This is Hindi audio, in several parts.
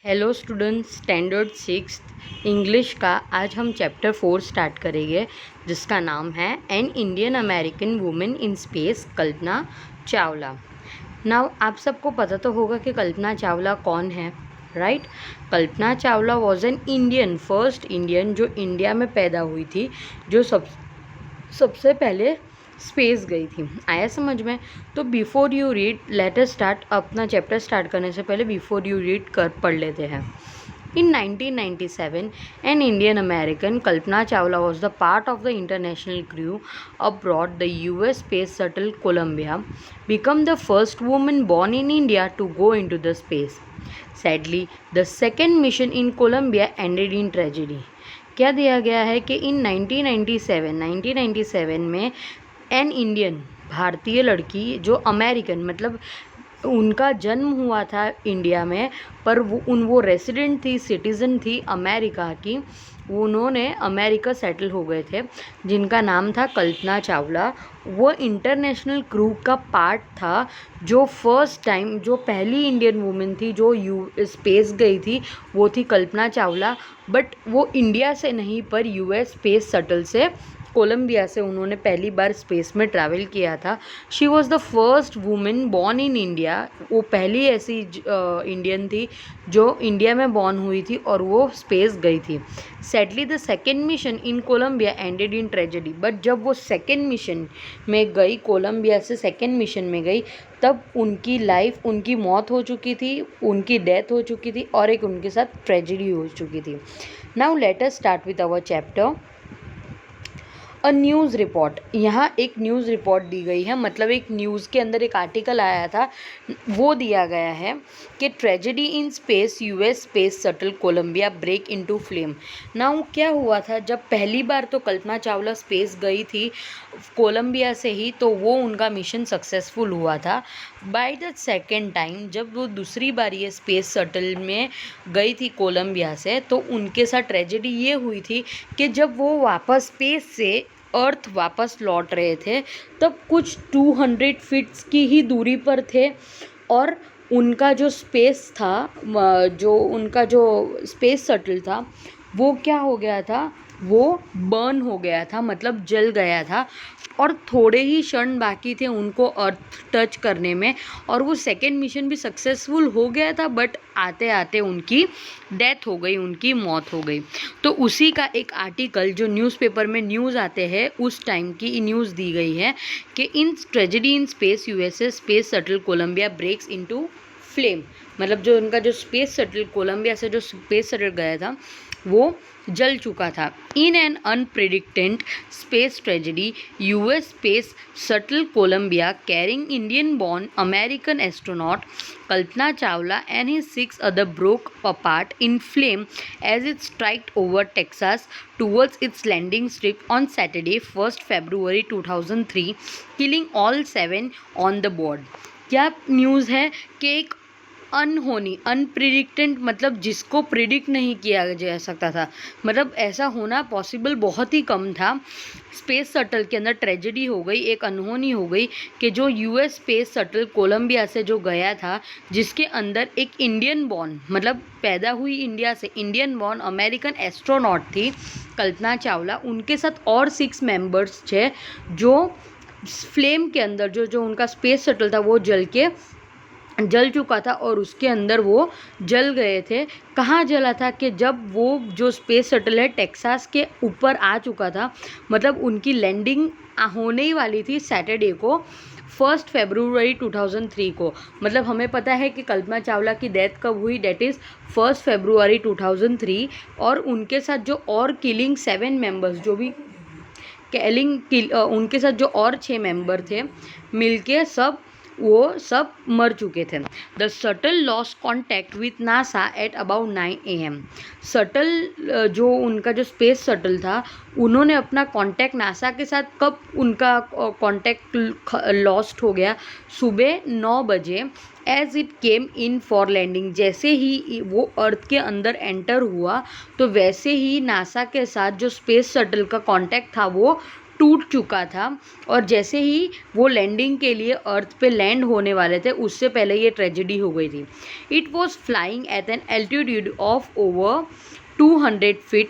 Hello students, standard sixth English का आज हम चैप्टर 4 स्टार्ट करेंगे जिसका नाम है N Indian American women in space, Kalpana Chawla. Now आप सबको पता तो होगा कि कल्पना चावला कौन है, right? Kalpana Chawla was an Indian, first Indian जो इंडिया में पैदा हुई थी, जो सबसे पहले स्पेस गई थी। आया समझ में? तो before you read late us start. अपना चैप्टर स्टार्ट करने से पहले बिफोर यू रीड कर पढ़ लेते हैं। In 1997, an Indian American, Kalpana Chawla, was the part of the international crew aboard the US space shuttle Columbia, become the first woman born in India to go into the space. Sadly, the second mission in Columbia ended in tragedy. क्या दिया गया है कि इन 1997 में एन इंडियन, भारतीय लड़की जो अमेरिकन, मतलब उनका जन्म हुआ था इंडिया में, पर वो रेसिडेंट थी, सिटीज़न थी अमेरिका की। उन्होंने अमेरिका सेटल हो गए थे, जिनका नाम था कल्पना चावला। वो इंटरनेशनल क्रू का पार्ट था, जो फर्स्ट टाइम, जो पहली इंडियन वुमेन थी जो स्पेस गई थी, वो थी कल्पना चावला। बट वो इंडिया से नहीं, पर यूएस स्पेस शटल से, कोलंबिया से उन्होंने पहली बार स्पेस में ट्रैवल किया था। She was the first women born in India. वो पहली ऐसी इंडियन थी जो इंडिया में बॉर्न हुई थी और वो स्पेस गई थी। Sadly the second mission in Columbia ended in tragedy. But जब वो सेकेंड मिशन में गई, कोलंबिया से सेकेंड मिशन में गई, तब उनकी लाइफ, उनकी मौत हो चुकी थी, उनकी डेथ हो चुकी थी और एक उनके साथ ट्रेजेडी हो चुकी थी। Now let us start with our chapter. A news report. यहाँ एक न्यूज़ रिपोर्ट दी गई है, मतलब एक न्यूज़ के अंदर एक आर्टिकल आया था, वो दिया गया है कि tragedy in space, US space shuttle Columbia break into flame. Now क्या हुआ था, जब पहली बार तो कल्पना चावला स्पेस गई थी कोलंबिया से ही, तो वो उनका मिशन सक्सेसफुल हुआ था। बाय द सेकेंड टाइम, जब वो दूसरी बार ये स्पेस शटल में गई थी कोलंबिया से, तो उनके साथ ट्रेजेडी ये हुई थी कि जब वो वापस स्पेस से अर्थ वापस लौट रहे थे, तब कुछ 200 फीट्स की ही दूरी पर थे और उनका जो स्पेस था, जो उनका जो स्पेस शटल था, वो क्या हो गया था, वो बर्न हो गया था, मतलब जल गया था और थोड़े ही क्षण बाकी थे उनको अर्थ टच करने में, और वो सेकेंड मिशन भी सक्सेसफुल हो गया था। बट आते आते उनकी डेथ हो गई, उनकी मौत हो गई। तो उसी का एक आर्टिकल जो न्यूज़पेपर में न्यूज़ आते हैं, उस टाइम की न्यूज़ दी गई है कि in tragedy in space, USA space shuttle Columbia breaks into flame. मतलब जो उनका जो स्पेस शटल, कोलंबिया से जो स्पेस शटल गया था, वो जल चुका था। In an unpredicted space tragedy, US space shuttle Columbia carrying Indian born American astronaut Kalpana Chawla and his 6 others broke apart in flame as it struck over Texas towards its landing strip on Saturday, 1st February 2003, killing all 7 on the board. क्या न्यूज़ है कि एक अनहोनी, अनप्रिडिक्टेड, मतलब जिसको प्रिडिक्ट नहीं किया जा सकता था, मतलब ऐसा होना पॉसिबल बहुत ही कम था। स्पेस शटल के अंदर ट्रेजेडी हो गई, एक अनहोनी हो गई कि जो यूएस स्पेस शटल कोलंबिया से जो गया था, जिसके अंदर एक इंडियन बॉर्न, मतलब पैदा हुई इंडिया से, इंडियन बॉर्न अमेरिकन एस्ट्रोनॉट थी कल्पना चावला। उनके साथ और 6 मेंबर्स थे जो फ्लेम के अंदर, जो उनका स्पेस शटल था वो जल चुका था और उसके अंदर वो जल गए थे। कहाँ जला था कि जब वो जो स्पेस शटल है टेक्सास के ऊपर आ चुका था, मतलब उनकी लैंडिंग होने ही वाली थी सैटरडे को, 1 फरवरी 2003 को। मतलब हमें पता है कि कल्पना चावला की डेथ कब हुई, डेट इज़ 1 फरवरी 2003। और उनके साथ जो और किलिंग 7 मेंबर्स, जो भी उनके साथ जो और 6 मेंबर थे मिलके वो सब मर चुके थे। The shuttle lost contact with NASA at about 9 AM। Shuttle जो उनका जो स्पेस शटल था, उन्होंने अपना कांटेक्ट नासा के साथ, कब उनका कांटेक्ट लॉस्ट हो गया, सुबह 9 बजे। As it came in for landing, जैसे ही वो अर्थ के अंदर एंटर हुआ, तो वैसे ही नासा के साथ जो स्पेस शटल का कांटेक्ट था वो टूट चुका था और जैसे ही वो लैंडिंग के लिए अर्थ पे लैंड होने वाले थे उससे पहले ये ट्रेजेडी हो गई थी। It was flying eight an altitude of over 200 feet,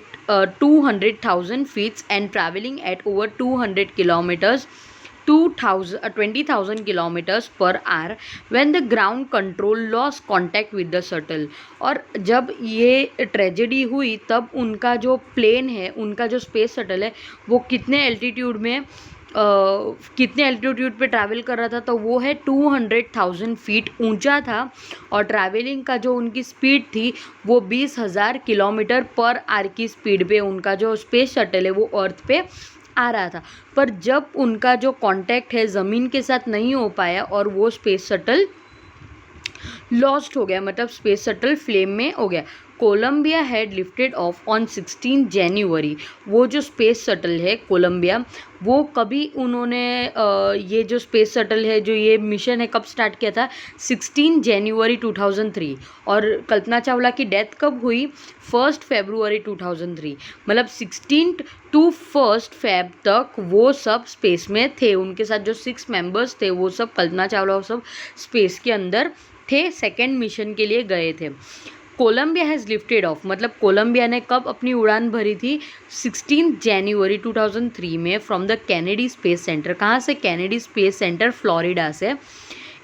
200,000 feet and traveling at over 200 kilometers, 20,000 kilometers per hour when the ground control lost contact with the shuttle। और जब ये ट्रेजेडी हुई तब उनका जो प्लेन है, उनका जो स्पेस शटल है, वो कितने एल्टीट्यूड पे ट्रैवल कर रहा था, तो वो है 200,000 फीट ऊंचा था और ट्रैवलिंग का जो उनकी स्पीड थी वो 20,000 किलोमीटर पर आवर की स्पीड पे उनका जो स्पेस शटल है वो अर्थ पे आ रहा था। पर जब उनका जो कांटेक्ट है ज़मीन के साथ नहीं हो पाया और वो स्पेस शटल लॉस्ट हो गया, मतलब स्पेस शटल फ्लेम में हो गया। Columbia had lifted off on 16 January. वो जो स्पेस शटल है कोलंबिया, वो कभी उन्होंने ये जो स्पेस शटल है, जो ये मिशन है, कब स्टार्ट किया था? 16 जनवरी 2003। और कल्पना चावला की डेथ कब हुई? 1 फरवरी 2003। मतलब 16 टू 1 फेब तक वो सब स्पेस में थे। उनके साथ जो 6 मेंबर्स थे वो सब, कल्पना चावला, वो सब स्पेस के अंदर थे, सेकेंड मिशन के लिए गए थे। कोलंबिया हैज़ लिफ्टेड ऑफ, मतलब कोलंबिया ने कब अपनी उड़ान भरी थी? 16 जनवरी 2003 में from the Kennedy space centre. कहाँ से? कैनेडी स्पेस सेंटर, फ्लोरिडा से।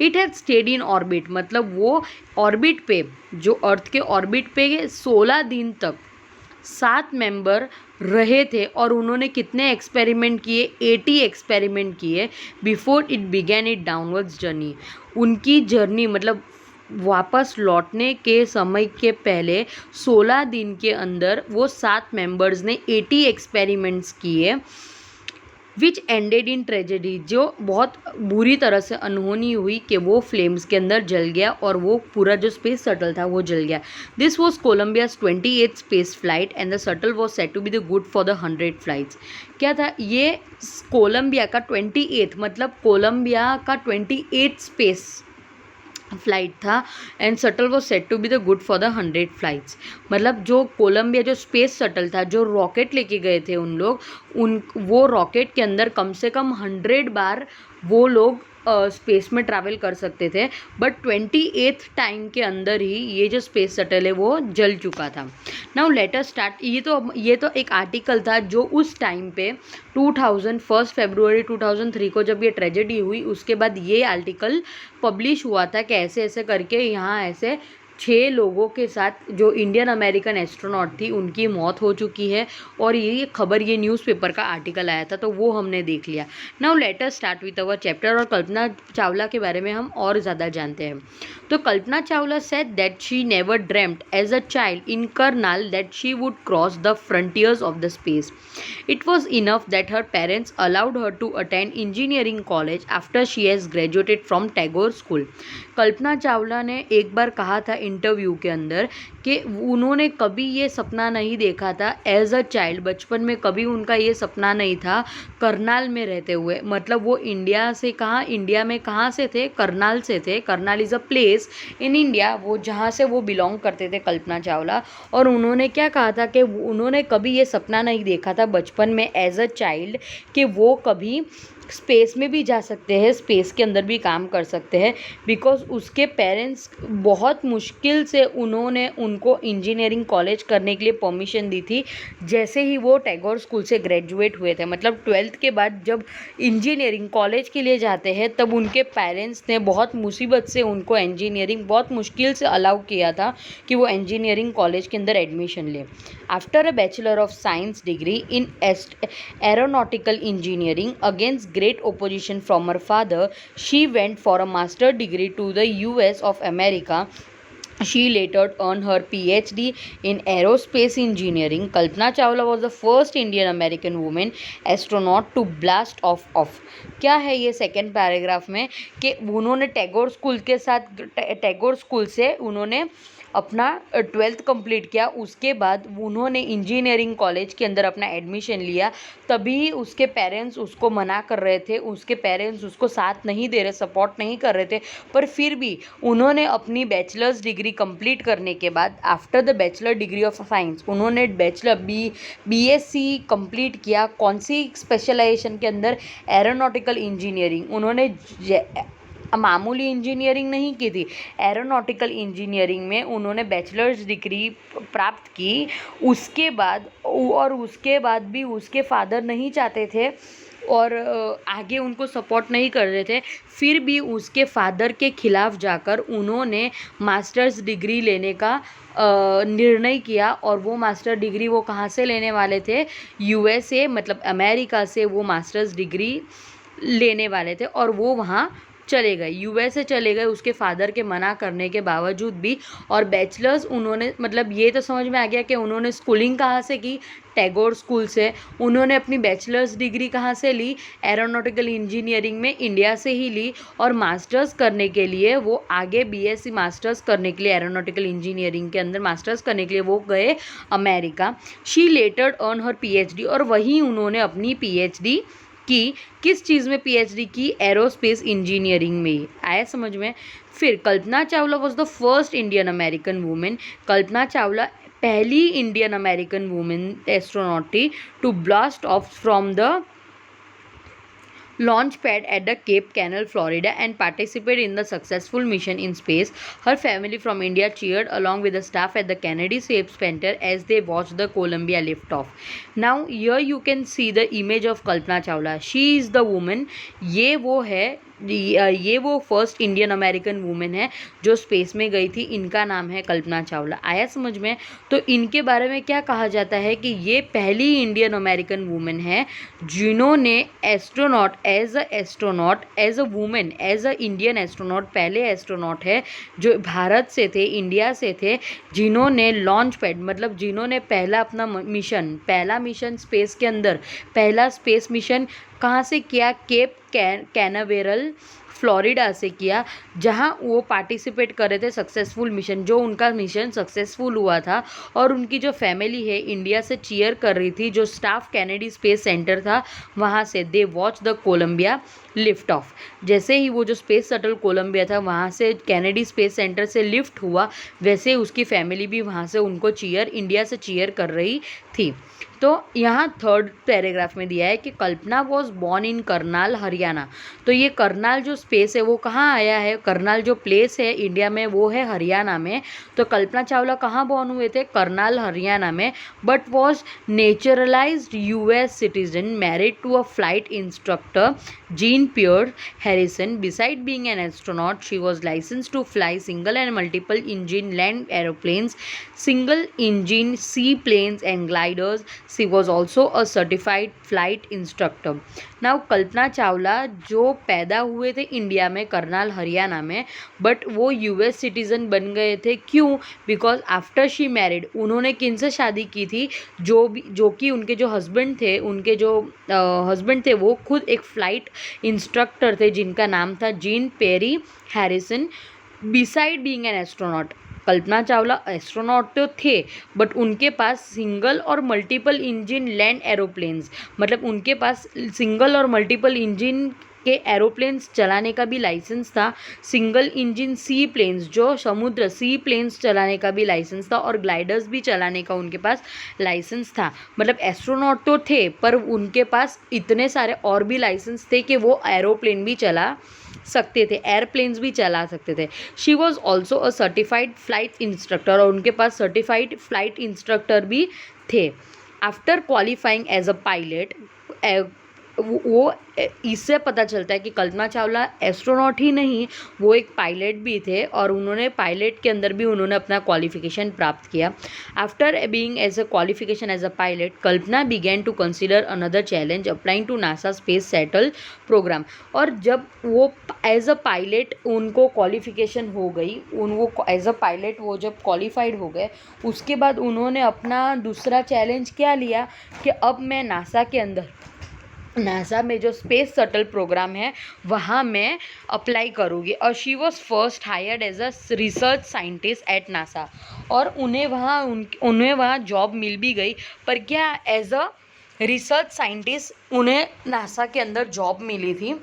It has stayed in orbit, मतलब वो ऑर्बिट पे, जो अर्थ के ऑर्बिट पे 16 दिन तक 7 मेंबर रहे थे। और उन्होंने कितने एक्सपेरिमेंट किए? 80 एक्सपेरिमेंट किए before it began it downwards journey. उनकी जर्नी, मतलब वापस लौटने के समय के पहले 16 दिन के अंदर वो 7 मेंबर्स ने 80 एक्सपेरिमेंट्स किए, विच एंडेड इन ट्रेजेडी, जो बहुत बुरी तरह से अनहोनी हुई कि वो फ्लेम्स के अंदर जल गया और वो पूरा जो स्पेस शटल था वो जल गया। This was Columbia's 28th space flight and the shuttle was set to be the good for the 100 flights. क्या था ये? कोलंबिया का 28th, मतलब कोलंबिया का 28th स्पेस फ्लाइट था and shuttle was set to be the good for the 100 flights. मतलब जो कोलंबिया जो स्पेस शटल था, जो रॉकेट लेके गए थे उन लोग, वो रॉकेट के अंदर कम से कम 100 बार वो लोग स्पेस में ट्रैवल कर सकते थे, बट 28th टाइम के अंदर ही ये जो स्पेस शटल है वो जल चुका था। Now let us start. ये तो एक आर्टिकल था जो उस टाइम पे 1 फरवरी 2003 को जब ये ट्रेजेडी हुई, उसके बाद ये आर्टिकल पब्लिश हुआ था कि ऐसे ऐसे करके यहाँ ऐसे 6 लोगों के साथ, जो इंडियन अमेरिकन एस्ट्रोनॉट थी, उनकी मौत हो चुकी है। और ये खबर, ये न्यूज़पेपर का आर्टिकल आया था, तो वो हमने देख लिया। Now let us start with our chapter. और कल्पना चावला के बारे में हम और ज़्यादा जानते हैं। तो Kalpana Chawla said that she never dreamed as a child in Karnal that she would cross the frontiers of the space. It was enough that her parents allowed her to attend engineering college after she has graduated from Tagore school. Kalpana Chawla ने एक बार कहा था इंटरव्यू के अंदर कि उन्होंने कभी ये सपना नहीं देखा था एज अ चाइल्ड, बचपन में कभी उनका ये सपना नहीं था करनाल में रहते हुए। मतलब वो इंडिया से, कहाँ, इंडिया में कहाँ से थे? करनाल से थे। Karnal is a place in India, वो जहाँ से वो बिलोंग करते थे कल्पना चावला। और उन्होंने क्या कहा था कि उन्होंने कभी ये सपना नहीं देखा था बचपन में एज अ चाइल्ड कि वो कभी स्पेस में भी जा सकते हैं, स्पेस के अंदर भी काम कर सकते हैं, बिकॉज उसके पेरेंट्स बहुत मुश्किल से उन्होंने उनको इंजीनियरिंग कॉलेज करने के लिए परमिशन दी थी जैसे ही वो टैगोर स्कूल से ग्रेजुएट हुए थे। मतलब 12th के बाद जब इंजीनियरिंग कॉलेज के लिए जाते हैं तब उनके पेरेंट्स ने बहुत मुसीबत से उनको इंजीनियरिंग, बहुत मुश्किल से अलाउ किया था कि वो इंजीनियरिंग कॉलेज के अंदर एडमिशन ले। After a bachelor of science degree in aeronautical engineering against great opposition from her father, she went for a master's degree to the US of America. She later earned her PhD in aerospace engineering. Kalpana Chawla was the first Indian American woman astronaut to blast off. क्या है ये सेकेंड पैराग्राफ में कि उन्होंने टैगोर स्कूल के साथ, टैगोर स्कूल से उन्होंने अपना 12th कंप्लीट किया, उसके बाद उन्होंने इंजीनियरिंग कॉलेज के अंदर अपना एडमिशन लिया। तभी उसके पेरेंट्स उसको मना कर रहे थे, उसके पेरेंट्स उसको साथ नहीं दे रहे, सपोर्ट नहीं कर रहे थे, पर फिर भी उन्होंने अपनी बैचलर्स डिग्री कंप्लीट करने के बाद after the bachelor degree of science उन्होंने बीएससी कंप्लीट किया। कौन सी स्पेशलाइजेशन के अंदर? Aeronautical engineering. उन्होंने मामूली इंजीनियरिंग नहीं की थी, एरोनॉटिकल इंजीनियरिंग में उन्होंने बैचलर्स डिग्री प्राप्त की। उसके बाद भी उसके फादर नहीं चाहते थे और आगे उनको सपोर्ट नहीं कर रहे थे, फिर भी उसके फादर के खिलाफ जाकर उन्होंने मास्टर्स डिग्री लेने का निर्णय किया। और वो मास्टर डिग्री वो कहाँ से लेने वाले थे? यूएसए मतलब अमेरिका से वो मास्टर्स डिग्री लेने वाले थे और वो वहाँ चले गए, यूएसए चले गए उसके फादर के मना करने के बावजूद भी। और बैचलर्स उन्होंने मतलब ये तो समझ में आ गया कि उन्होंने स्कूलिंग कहाँ से की? टैगोर स्कूल से। उन्होंने अपनी बैचलर्स डिग्री कहाँ से ली? एरोनॉटिकल इंजीनियरिंग में इंडिया से ही ली। और मास्टर्स करने के लिए वो आगे बीएससी मास्टर्स करने के लिए एरोनॉटिकल इंजीनियरिंग के अंदर मास्टर्स करने के लिए वो गए America. She later earn her PhD और वहीं उन्होंने अपनी पीएचडी की। किस चीज़ में पीएचडी की? एरोस्पेस इंजीनियरिंग में। आया समझ में? फिर Kalpana Chawla was the first Indian American women. Kalpana Chawla पहली इंडियन अमेरिकन वुमेन एस्ट्रोनॉट थी to blast off from the launch pad at the Cape Canaveral, Florida, and participated in the successful mission in space. Her family from India cheered along with the staff at the Kennedy Space Center as they watched the Columbia liftoff. Now here you can see the image of Kalpana Chawla. She is the woman. ये वो फर्स्ट इंडियन अमेरिकन वुमेन है जो स्पेस में गई थी। इनका नाम है कल्पना चावला। आया समझ में? तो इनके बारे में क्या कहा जाता है कि ये पहली इंडियन अमेरिकन वुमेन है जिन्होंने astronaut as a women, as a Indian astronaut, पहले एस्ट्रोनॉट है जो भारत से थे, इंडिया से थे, जिन्होंने लॉन्च पैड मतलब जिन्होंने पहला मिशन स्पेस के अंदर, पहला स्पेस मिशन कहाँ से किया? केप कैनावेरल फ्लोरिडा से किया, जहां वो पार्टिसिपेट कर रहे थे सक्सेसफुल मिशन, जो उनका मिशन सक्सेसफुल हुआ था। और उनकी जो फैमिली है इंडिया से चीयर कर रही थी, जो स्टाफ कैनेडी स्पेस सेंटर था वहाँ से। They watch the Columbia lift off. जैसे ही वो जो स्पेस शटल कोलंबिया था वहाँ से कैनेडी स्पेस सेंटर से लिफ्ट हुआ, वैसे उसकी फैमिली भी वहाँ से उनको इंडिया से चीयर कर रही थी। तो यहाँ थर्ड पैराग्राफ में दिया है कि Kalpana was born in Karnal, Haryana. तो ये करनाल जो स्पेस है वो कहाँ आया है? करनाल जो प्लेस है इंडिया में वो है हरियाणा में। तो कल्पना चावला कहाँ बॉर्न हुए थे? करनाल, हरियाणा में। But was naturalised US citizen, married to a flight instructor Jean Pierce Harrison. Beside being an astronaut, she was licensed to fly single and multiple engine land aeroplanes, single engine seaplanes and gliders. She was also a certified flight instructor. Now Kalpana Chawla जो पैदा हुए थे इंडिया में करनाल हरियाणा में, बट वो यूएस सिटीज़न बन गए थे। क्यों? बिकॉज आफ्टर शी मैरिड, उन्होंने किनसे शादी की थी? जो कि उनके जो हस्बैंड थे वो खुद एक फ़्लाइट इंस्ट्रक्टर थे जिनका नाम था Jean Perry Harrison. Beside being an astronaut, Kalpana Chawla astronaut तो थे बट उनके पास सिंगल और मल्टीपल इंजन लैंड एरोप्लेन्स, मतलब उनके पास सिंगल और मल्टीपल इंजन के एरोप्लेन्स चलाने का भी लाइसेंस था। सिंगल इंजन सी प्लेन्स, जो समुद्र सी प्लेन्स चलाने का भी लाइसेंस था, और ग्लाइडर्स भी चलाने का उनके पास लाइसेंस था। मतलब एस्ट्रोनॉट तो थे पर उनके पास इतने सारे और भी लाइसेंस थे कि वो एरोप्लेन भी चला सकते थे, एयरप्लेन्स भी चला सकते थे। She was also a certified flight instructor, और उनके पास सर्टिफाइड फ्लाइट इंस्ट्रक्टर भी थे। After qualifying as a pilot, वो इससे पता चलता है कि कल्पना चावला एस्ट्रोनॉट ही नहीं, वो एक पायलट भी थे, और उन्होंने पायलट के अंदर भी उन्होंने अपना क्वालिफिकेशन प्राप्त किया। After being as a qualification as a pilot, Kalpana began to consider another challenge applying to NASA space shuttle programme. और जब वो एज अ पायलट उनको क्वालिफिकेशन हो गई, वो एज अ पायलट वो जब क्वालिफाइड हो गए, उसके बाद उन्होंने अपना दूसरा चैलेंज क्या लिया कि अब मैं नासा के अंदर नासा में जो स्पेस शटल प्रोग्राम है वहाँ मैं अप्लाई करूँगी। और she was first hired as a research scientist at NASA, और उन्हें वहाँ जॉब मिल भी गई। पर क्या एज अ रिसर्च साइंटिस्ट उन्हें नासा के अंदर जॉब मिली थी।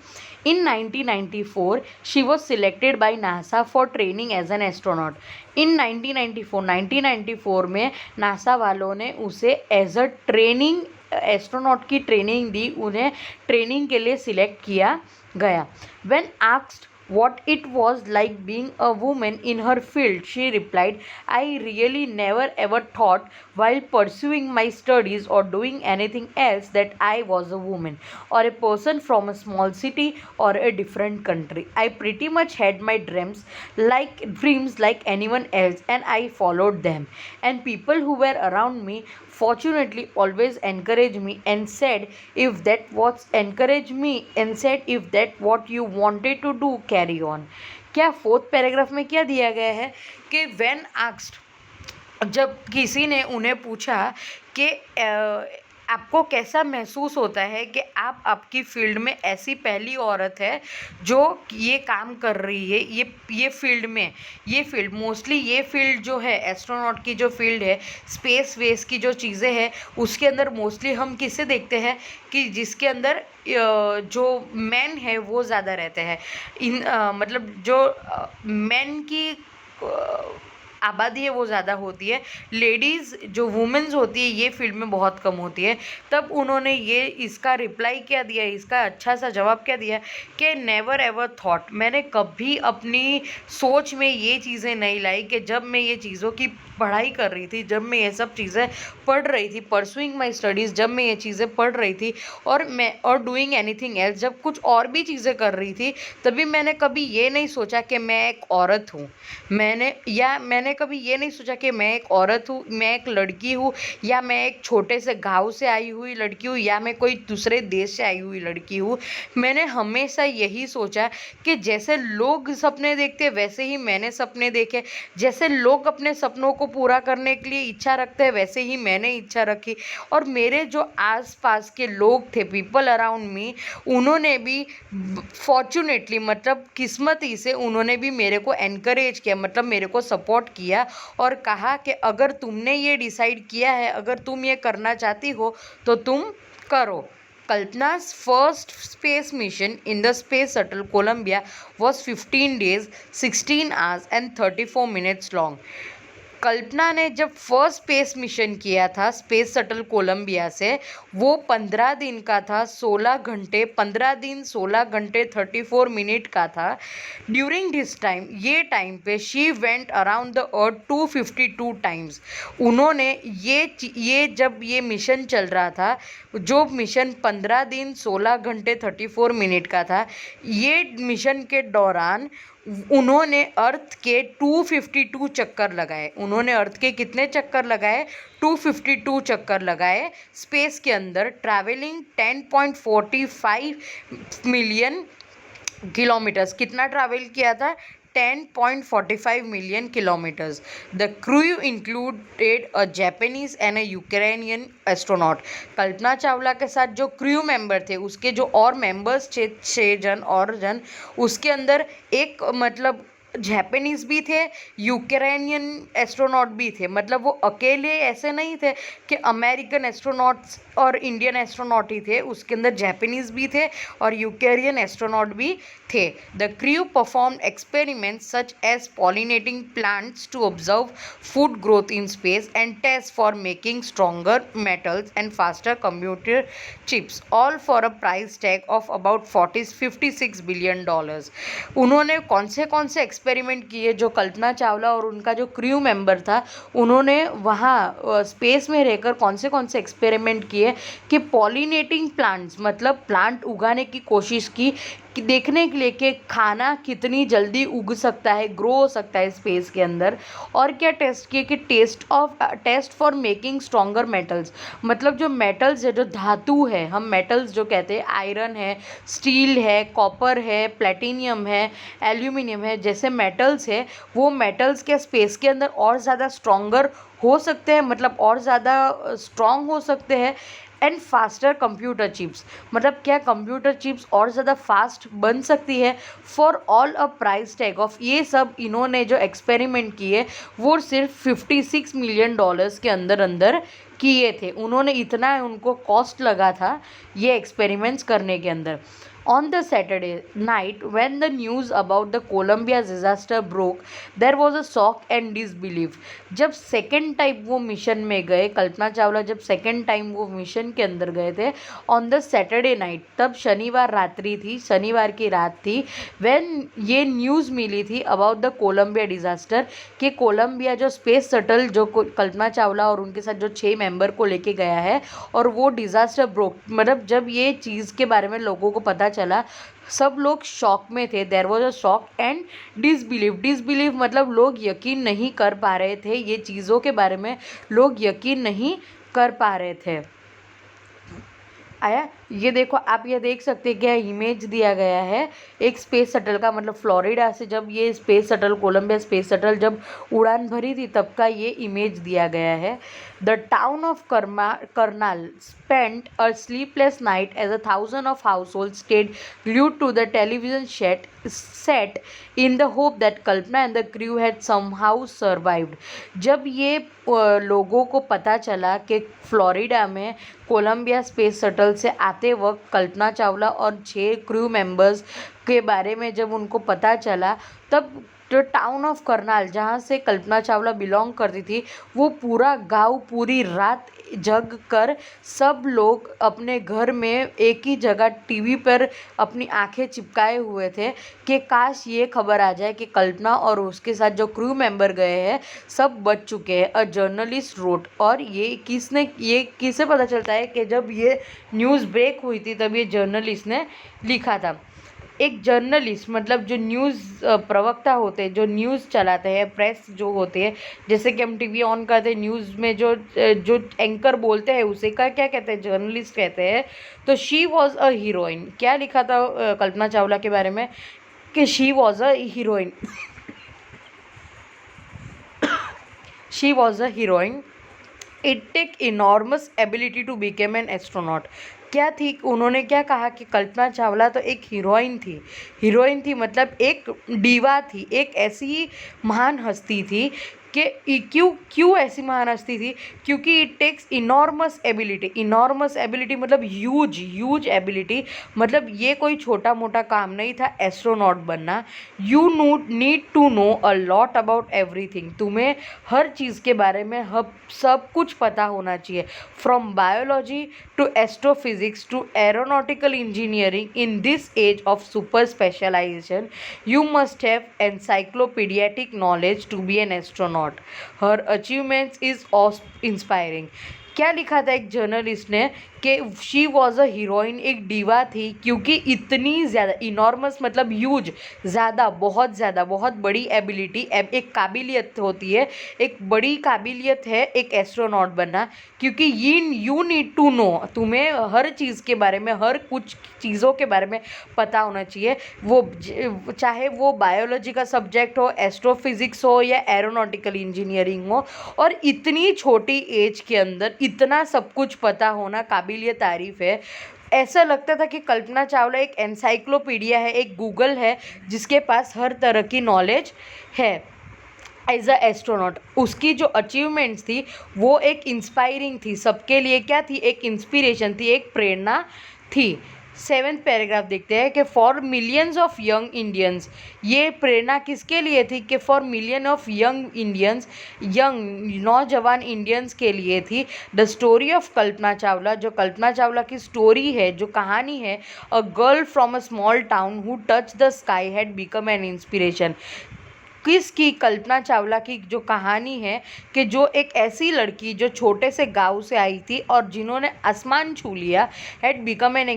In 1994 she was selected by NASA for training as an astronaut. In 1994 में नासा वालों ने उसे एज अ ट्रेनिंग एस्ट्रोनॉट की ट्रेनिंग दी, उन्हें ट्रेनिंग के लिए सिलेक्ट किया गया। When asked what it was like being a woman in her field, she replied, I really never ever thought while pursuing my studies or doing anything else that I was a woman or a person from a small city or a different country. I pretty much had my dreams like anyone else, and I followed them. And people who were around me fortunately always encouraged me and said if that what you wanted to do, carry on. क्या फोर्थ पैराग्राफ में क्या दिया गया है कि व्हेन आस्क्ड, जब किसी ने उन्हें पूछा कि आपको कैसा महसूस होता है कि आप आपकी फील्ड में ऐसी पहली औरत है जो ये काम कर रही है, ये फील्ड मोस्टली ये फील्ड जो है एस्ट्रोनॉट की जो फील्ड है, स्पेस वेस की जो चीज़ें हैं उसके अंदर मोस्टली हम किसे देखते हैं कि जिसके अंदर जो मैन है वो ज़्यादा रहते हैं। मतलब जो मैन की आबादी है वो ज़्यादा होती है, लेडीज़ जो वुमेन्स होती है ये फील्ड में बहुत कम होती है। तब उन्होंने ये इसका रिप्लाई क्या दिया, इसका अच्छा सा जवाब क्या दिया कि नेवर एवर थॉट, मैंने कभी अपनी सोच में ये चीज़ें नहीं लाई कि जब मैं ये चीज़ों की पढ़ाई कर रही थी, जब मैं ये सब चीज़ें पढ़ रही थी, परसुइंग माई स्टडीज़, जब मैं ये चीज़ें पढ़ रही थी और डूइंग एनीथिंग एल्स, जब कुछ और भी चीज़ें कर रही थी, तभी मैंने कभी ये नहीं सोचा कि मैं एक औरत हूँ। मैंने कभी ये नहीं सोचा कि मैं एक औरत हूँ, मैं एक लड़की हूँ, या मैं एक छोटे से गाँव से आई हुई लड़की हूँ, या मैं कोई दूसरे देश से आई हुई लड़की हूँ। मैंने हमेशा यही सोचा कि जैसे लोग सपने देखते वैसे ही मैंने सपने देखे, जैसे लोग अपने सपनों को पूरा करने के लिए इच्छा रखते हैं वैसे ही मैंने इच्छा रखी। और मेरे जो आसपास के लोग थे, पीपल अराउंड मी, उन्होंने भी फॉर्चुनेटली मतलब किस्मती से उन्होंने भी मेरे को एनकरेज किया, मतलब मेरे को सपोर्ट किया और कहा कि अगर तुमने ये डिसाइड किया है, अगर तुम ये करना चाहती हो तो तुम करो। Kalpana's first space mission in the space shuttle Columbia was 15 days, 16 hours and 34 minutes long. कल्पना ने जब फर्स्ट स्पेस मिशन किया था स्पेस शटल कोलंबिया से, वो 15 दिन का था, 16 घंटे 34 मिनट का था। ड्यूरिंग दिस टाइम, ये टाइम पे she went around the earth 252 times. उन्होंने ये जब ये मिशन चल रहा था, जो मिशन 15 दिन 16 घंटे 34 मिनट का था, ये मिशन के दौरान उन्होंने अर्थ के 252 चक्कर लगाए। उन्होंने अर्थ के कितने चक्कर लगाए? 252 चक्कर लगाए स्पेस के अंदर, ट्रैवलिंग 10.45 मिलियन किलोमीटर्स। कितना ट्रैवल किया था? 10.45 million kilometers. The crew included a Japanese and a Ukrainian astronaut. Kalpana Chawla के साथ जो क्रू मेंबर थे, उसके जो और मेंबर्स थे 6 जन, उसके अंदर एक मतलब जापानीज़ भी थे, यूक्रेनियन एस्ट्रोनॉट भी थे। मतलब वो अकेले ऐसे नहीं थे कि अमेरिकन एस्ट्रोनॉट्स और इंडियन एस्ट्रोनॉट ही थे, उसके अंदर जापानीज़ भी थे और यूक्रेनियन एस्ट्रोनॉट भी थे। The crew perform experiments such as pollinating plants to observe food growth in space and test for making stronger metals and faster computer chips, all for a price tag of about $56 billion. उन्होंने कौन से एक्सपेरिमेंट किए? जो कल्पना चावला और उनका जो क्रू मेंबर था, उन्होंने वहाँ स्पेस में रहकर कौन से एक्सपेरिमेंट किए कि पॉलिनेटिंग प्लांट्स, मतलब प्लांट उगाने की कोशिश की कि देखने के लिए कि खाना कितनी जल्दी उग सकता है, ग्रो हो सकता है स्पेस के अंदर। और क्या टेस्ट किए कि test for making stronger metals, मतलब जो मेटल्स है, जो धातु है, हम मेटल्स जो कहते हैं, आयरन है, स्टील है, कॉपर है, प्लेटिनियम है, एल्यूमिनियम है, जैसे मेटल्स है, वो मेटल्स के स्पेस के अंदर और ज़्यादा स्ट्रॉन्गर हो सकते हैं, मतलब और ज़्यादा स्ट्रॉन्ग हो सकते हैं एंड फास्टर कंप्यूटर चिप्स, मतलब क्या कंप्यूटर चिप्स और ज़्यादा फास्ट बन सकती है for all a price tag of, ये सब इन्होंने जो एक्सपेरिमेंट किए वो सिर्फ $56 मिलियन के अंदर अंदर किए थे। उन्होंने इतना उनको कॉस्ट लगा था ये एक्सपेरिमेंट्स करने के अंदर। On the Saturday night, when the news about the Columbia disaster broke, there was a shock and disbelief. जब सेकेंड टाइम वो मिशन में गए, कल्पना चावला जब सेकेंड टाइम वो मिशन के अंदर गए थे ऑन द सैटरडे नाइट, तब शनिवार रात्रि थी, शनिवार की रात थी, व्हेन ये न्यूज़ मिली थी अबाउट द कोलंबिया डिज़ास्टर कि कोलंबिया जो स्पेस शटल जो कल्पना चावला और उनके साथ जो 6 मेंबर को लेके गया है और वो डिज़ास्टर ब्रोक, मतलब जब ये चीज़ के बारे में लोगों को पता चला सब लोग शॉक में थे। There was a shock and disbelief मतलब लोग यकीन नहीं कर पा रहे थे, ये चीज़ों के बारे में लोग यकीन नहीं कर पा रहे थे। आया, ये देखो आप ये देख सकते हैं क्या इमेज दिया गया है एक स्पेस शटल का, मतलब फ्लोरिडा से जब ये space shuttle Columbia space shuttle जब उड़ान भरी थी तब का ये इमेज दिया गया है। The town of Karnal spent a sleepless night as a thousand of households stayed glued to the television set in the hope that Kalpana and the crew had somehow survived। जब ये लोगों को पता चला कि फ्लोरिडा में कोलंबिया स्पेस शटल से आते वक्त कल्पना चावला और 6 क्रू मेंबर्स के बारे में जब उनको पता चला, तब जो टाउन ऑफ करनाल जहाँ से कल्पना चावला बिलोंग करती थी वो पूरा गांव पूरी रात जग कर सब लोग अपने घर में एक ही जगह टीवी पर अपनी आंखें चिपकाए हुए थे कि काश ये खबर आ जाए कि कल्पना और उसके साथ जो क्रू मेंबर गए हैं सब बच चुके हैं। अ जर्नलिस्ट रोड, और ये किससे पता चलता है कि जब ये न्यूज़ ब्रेक हुई थी तब ये जर्नलिस्ट ने लिखा था। एक जर्नलिस्ट मतलब जो न्यूज़ प्रवक्ता होते हैं, जो न्यूज़ चलाते हैं, प्रेस जो होते हैं, जैसे कि हम टीवी ऑन करते हैं न्यूज़ में जो एंकर बोलते हैं उसे क्या कहते हैं, जर्नलिस्ट कहते हैं। तो शी वॉज अ हीरोइन, क्या लिखा था कल्पना चावला के बारे में कि she was a heroine she was a heroine it take enormous ability to became an astronaut. क्या थी, उन्होंने क्या कहा कि कल्पना चावला तो एक हीरोइन थी मतलब एक डीवा थी, एक ऐसी महान हस्ती थी कि क्यों ऐसी महान हस्ती थी, क्योंकि इट टेक्स इनॉर्मस एबिलिटी मतलब ह्यूज एबिलिटी, मतलब ये कोई छोटा मोटा काम नहीं था एस्ट्रोनॉट बनना। You need to know a lot about everything, तुम्हें हर चीज़ के बारे में सब कुछ पता होना चाहिए, from biology to astrophysics to aeronautical engineering. In this age of super specialization you must have encyclopaedic knowledge to be an astronaut. Her achievements is inspiring. क्या लिखा था एक जर्नलिस्ट ने कि शी वॉज अ हीरोइन, एक डीवा थी क्योंकि इतनी ज़्यादा, इनॉर्मस मतलब ह्यूज, बहुत बड़ी एबिलिटी, एक काबिलियत होती है, एक बड़ी काबिलियत है एक एस्ट्रोनॉट बनना, क्योंकि यू नीड टू नो, तुम्हें हर चीज़ के बारे में, हर कुछ चीज़ों के बारे में पता होना चाहिए, वो चाहे वो बायोलॉजी का सब्जेक्ट हो, एस्ट्रोफिजिक्स हो या एरोनॉटिकल इंजीनियरिंग हो। और इतनी छोटी एज के अंदर इतना सब कुछ पता होना काबिलिय तारीफ़ है। ऐसा लगता था कि कल्पना चावला एक एनसाइक्लोपीडिया है, एक गूगल है जिसके पास हर तरह की नॉलेज है एज अ एस्ट्रोनॉट। उसकी जो अचीवमेंट्स थी वो एक इंस्पायरिंग थी, सबके लिए क्या थी, एक इंस्पिरेशन थी, एक प्रेरणा थी। 7th पैराग्राफ देखते हैं कि for millions of young Indians, ये प्रेरणा किसके लिए थी कि for million of young Indians, young नौजवान इंडियंस के लिए थी। The story of Kalpana Chawla, जो कल्पना चावला की स्टोरी है, जो कहानी है, a girl from a small town who touch the sky had become an inspiration. किसकी, कल्पना चावला की जो कहानी है कि जो एक ऐसी लड़की जो छोटे से गांव से आई थी और जिन्होंने आसमान छू लिया, हैड बिकम एन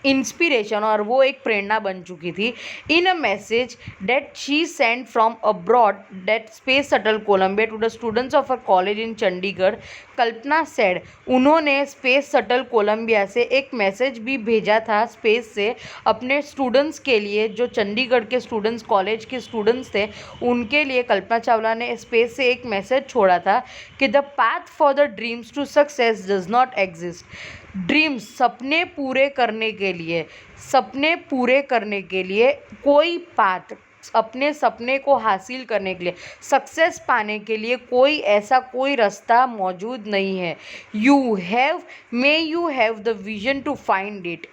इंस्पिरेशन, और वो एक प्रेरणा बन चुकी थी। In a message that she send from abroad that space shuttle Columbia to the students of a college in Chandigarh, Kalpana said, उन्होंने स्पेस शटल कोलंबिया से एक मैसेज भी भेजा था स्पेस से अपने स्टूडेंट्स के लिए, जो चंडीगढ़ के स्टूडेंट्स, कॉलेज के स्टूडेंट्स थे उनके लिए कल्पना चावला ने स्पेस से एक मैसेज छोड़ा था कि the path for the dreams to success does not exist. Dreams, सपने पूरे करने के लिए कोई पाथ, अपने सपने को हासिल करने के लिए, सक्सेस पाने के लिए कोई रास्ता मौजूद नहीं है। You have the vision to find it.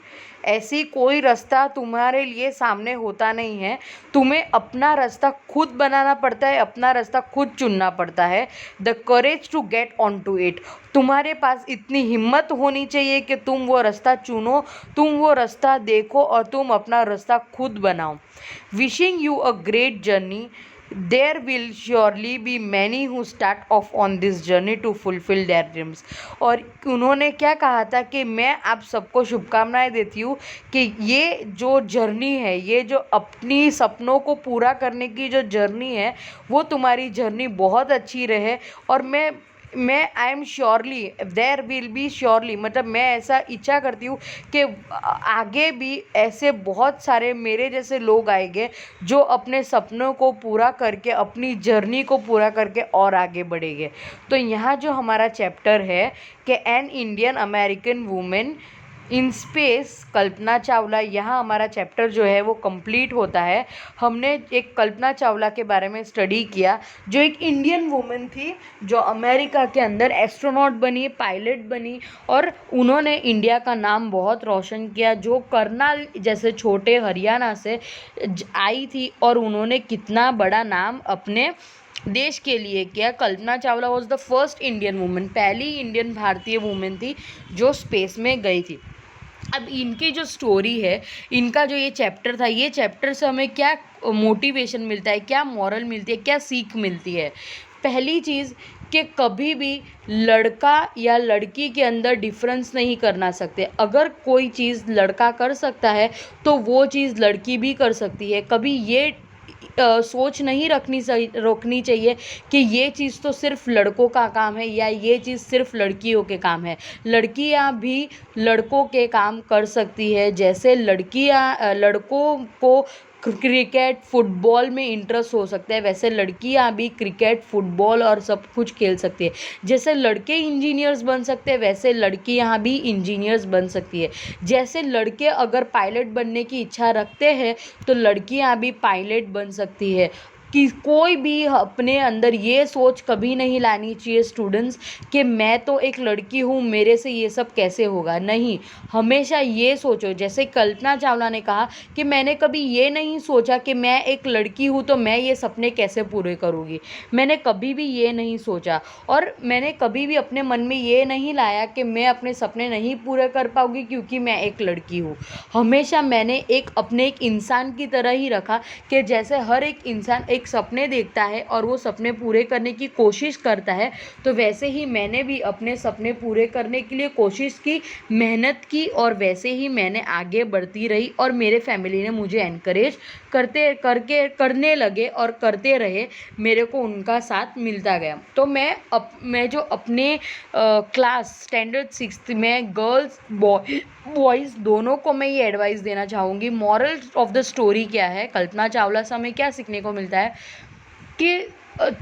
ऐसी कोई रास्ता तुम्हारे लिए सामने होता नहीं है, तुम्हें अपना रास्ता खुद बनाना पड़ता है, अपना रास्ता खुद चुनना पड़ता है। The courage to get on to it. तुम्हारे पास इतनी हिम्मत होनी चाहिए कि तुम वो रास्ता चुनो, तुम वो रास्ता देखो और तुम अपना रास्ता खुद बनाओ। Wishing you a great journey. There will surely be many who start off on this journey to fulfill their dreams। और उन्होंने क्या कहा था कि मैं आप सबको शुभकामनाएं देती हूँ कि ये जो जर्नी है, ये जो अपनी सपनों को पूरा करने की जो जर्नी है, वो तुम्हारी जर्नी बहुत अच्छी रहे। और मैं I am surely, there will be surely, मतलब मैं ऐसा इच्छा करती हूँ कि आगे भी ऐसे बहुत सारे मेरे जैसे लोग आएंगे जो अपने सपनों को पूरा करके, अपनी जर्नी को पूरा करके और आगे बढ़ेंगे। तो यहाँ जो हमारा चैप्टर है कि an Indian American women in space, Kalpana Chawla, यहाँ हमारा चैप्टर जो है वो कंप्लीट होता है। हमने एक कल्पना चावला के बारे में स्टडी किया जो एक इंडियन वुमेन थी जो अमेरिका के अंदर एस्ट्रोनॉट बनी, पायलट बनी और उन्होंने इंडिया का नाम बहुत रोशन किया। जो करनाल जैसे छोटे हरियाणा से आई थी और उन्होंने कितना बड़ा नाम अपने देश के लिए किया। Kalpana Chawla was the first Indian women, पहली इंडियन भारतीय वुमेन थी जो स्पेस में गई थी। अब इनकी जो स्टोरी है, इनका जो ये चैप्टर था, ये चैप्टर से हमें क्या मोटिवेशन मिलता है, क्या मॉरल मिलती है, क्या सीख मिलती है। पहली चीज़ कि कभी भी लड़का या लड़की के अंदर डिफरेंस नहीं करना सकते। अगर कोई चीज़ लड़का कर सकता है तो वो चीज़ लड़की भी कर सकती है। कभी ये सोच नहीं रोकनी चाहिए कि ये चीज़ तो सिर्फ लड़कों का काम है या ये चीज़ सिर्फ लड़कियों के काम है। लड़कियां भी लड़कों के काम कर सकती है। जैसे लड़कों को क्रिकेट, फुटबॉल में इंटरेस्ट हो सकता है, वैसे लड़कियां भी क्रिकेट, फुटबॉल और सब कुछ खेल सकती है। जैसे लड़के इंजीनियर्स बन सकते हैं, वैसे लड़कियां भी इंजीनियर्स बन सकती है। जैसे लड़के अगर पायलट बनने की इच्छा रखते हैं तो लड़कियां भी पायलट बन सकती है। कि कोई भी अपने अंदर ये सोच कभी नहीं लानी चाहिए स्टूडेंट्स कि मैं तो एक लड़की हूँ, मेरे से ये सब कैसे होगा। नहीं, हमेशा ये सोचो, जैसे कल्पना चावला ने कहा कि मैंने कभी ये नहीं सोचा कि मैं एक लड़की हूँ तो मैं ये सपने कैसे पूरे करूँगी। मैंने कभी भी ये नहीं सोचा और मैंने कभी भी अपने मन में ये नहीं लाया कि मैं अपने सपने नहीं पूरे कर पाऊँगी क्योंकि मैं एक लड़की हूँ। हमेशा मैंने अपने एक इंसान की तरह ही रखा कि जैसे हर एक इंसान एक सपने देखता है और वो सपने पूरे करने की कोशिश करता है, तो वैसे ही मैंने भी अपने सपने पूरे करने के लिए कोशिश की, मेहनत की और वैसे ही मैंने आगे बढ़ती रही और मेरे फैमिली ने मुझे एनकरेज करने लगे और करते रहे। मेरे को उनका साथ मिलता गया। तो मैं जो अपने क्लास स्टैंडर्ड 6th में गर्ल्स बॉयज़ दोनों को मैं ये एडवाइस देना चाहूँगी। मॉरल ऑफ द स्टोरी क्या है, कल्पना चावला से हमें क्या सीखने को मिलता है कि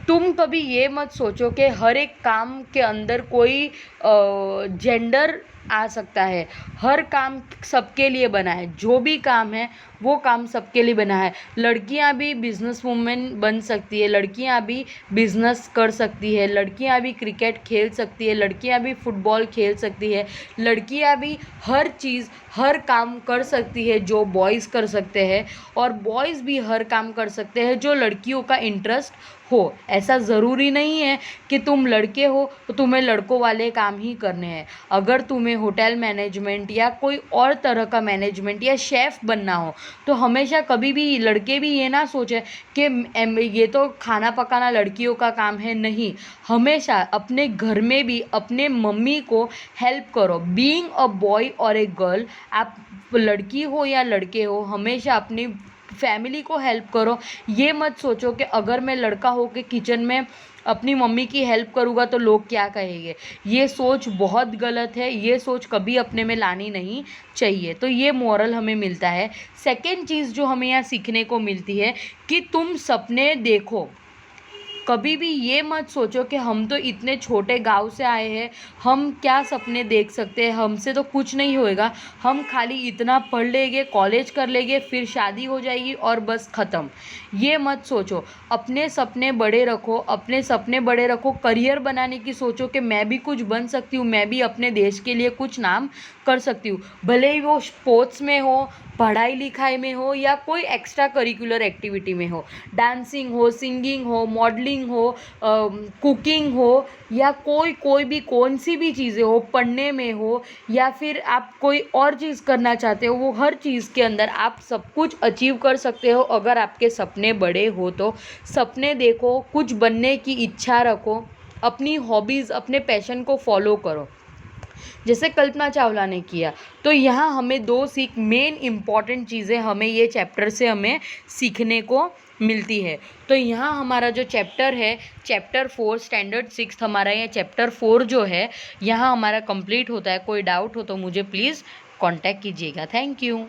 तुम कभी ये मत सोचो कि हर एक काम के अंदर कोई जेंडर आ सकता है। हर काम सबके लिए बना है, जो भी काम है वो काम सबके लिए बना है। लड़कियां भी बिजनेस वुमेन बन सकती है, लड़कियां भी बिजनेस कर सकती है, लड़कियां भी क्रिकेट खेल सकती है, लड़कियां भी फुटबॉल खेल सकती है, लड़कियां भी हर चीज़, हर काम कर सकती है जो बॉयज़ कर सकते हैं और बॉयज़ भी हर काम कर सकते हैं जो लड़कियों का इंटरेस्ट हो। ऐसा ज़रूरी नहीं है कि तुम लड़के हो तो तुम्हें लड़कों वाले काम ही करने हैं। अगर तुम्हें होटल मैनेजमेंट या कोई और तरह का मैनेजमेंट या शेफ़ बनना हो तो हमेशा कभी भी लड़के भी ये ना सोचें कि ये तो खाना पकाना लड़कियों का काम है। नहीं, हमेशा अपने घर में भी अपने मम्मी को हेल्प करो। बीइंग अ बॉय और ए गर्ल, आप लड़की हो या लड़के हो, हमेशा अपनी फैमिली को हेल्प करो। ये मत सोचो कि अगर मैं लड़का हो के किचन में अपनी मम्मी की हेल्प करूँगा तो लोग क्या कहेंगे, ये सोच बहुत गलत है, ये सोच कभी अपने में लानी नहीं चाहिए। तो ये मोरल हमें मिलता है। सेकेंड चीज़ जो हमें यहाँ सीखने को मिलती है कि तुम सपने देखो, कभी भी ये मत सोचो कि हम तो इतने छोटे गांव से आए हैं, हम क्या सपने देख सकते हैं, हमसे तो कुछ नहीं होएगा, हम खाली इतना पढ़ लेंगे, कॉलेज कर लेंगे, फिर शादी हो जाएगी और बस ख़त्म। ये मत सोचो, अपने सपने बड़े रखो, अपने सपने बड़े रखो, करियर बनाने की सोचो कि मैं भी कुछ बन सकती हूँ, मैं भी अपने देश के लिए कुछ नाम कर सकती हूँ, भले ही वो स्पोर्ट्स में हो, पढ़ाई लिखाई में हो या कोई एक्स्ट्रा करिकुलर एक्टिविटी में हो, डांसिंग हो, सिंगिंग हो, मॉडलिंग हो, कुकिंग हो, या कोई भी कौन सी भी चीज़ें हो, पढ़ने में हो या फिर आप कोई और चीज़ करना चाहते हो, वो हर चीज़ के अंदर आप सब कुछ अचीव कर सकते हो अगर आपके सपने बड़े हो तो। सपने देखो, कुछ बनने की इच्छा रखो, अपनी हॉबीज़, अपने पैशन को फॉलो करो जैसे कल्पना चावला ने किया। तो यहाँ हमें दो सीख, मेन इम्पॉर्टेंट चीज़ें हमें ये चैप्टर से हमें सीखने को मिलती है। तो यहाँ हमारा जो चैप्टर है, चैप्टर 4 स्टैंडर्ड 6 हमारा ये चैप्टर 4 जो है यहाँ हमारा कंप्लीट होता है। कोई डाउट हो तो मुझे प्लीज़ कांटेक्ट कीजिएगा। Thank you.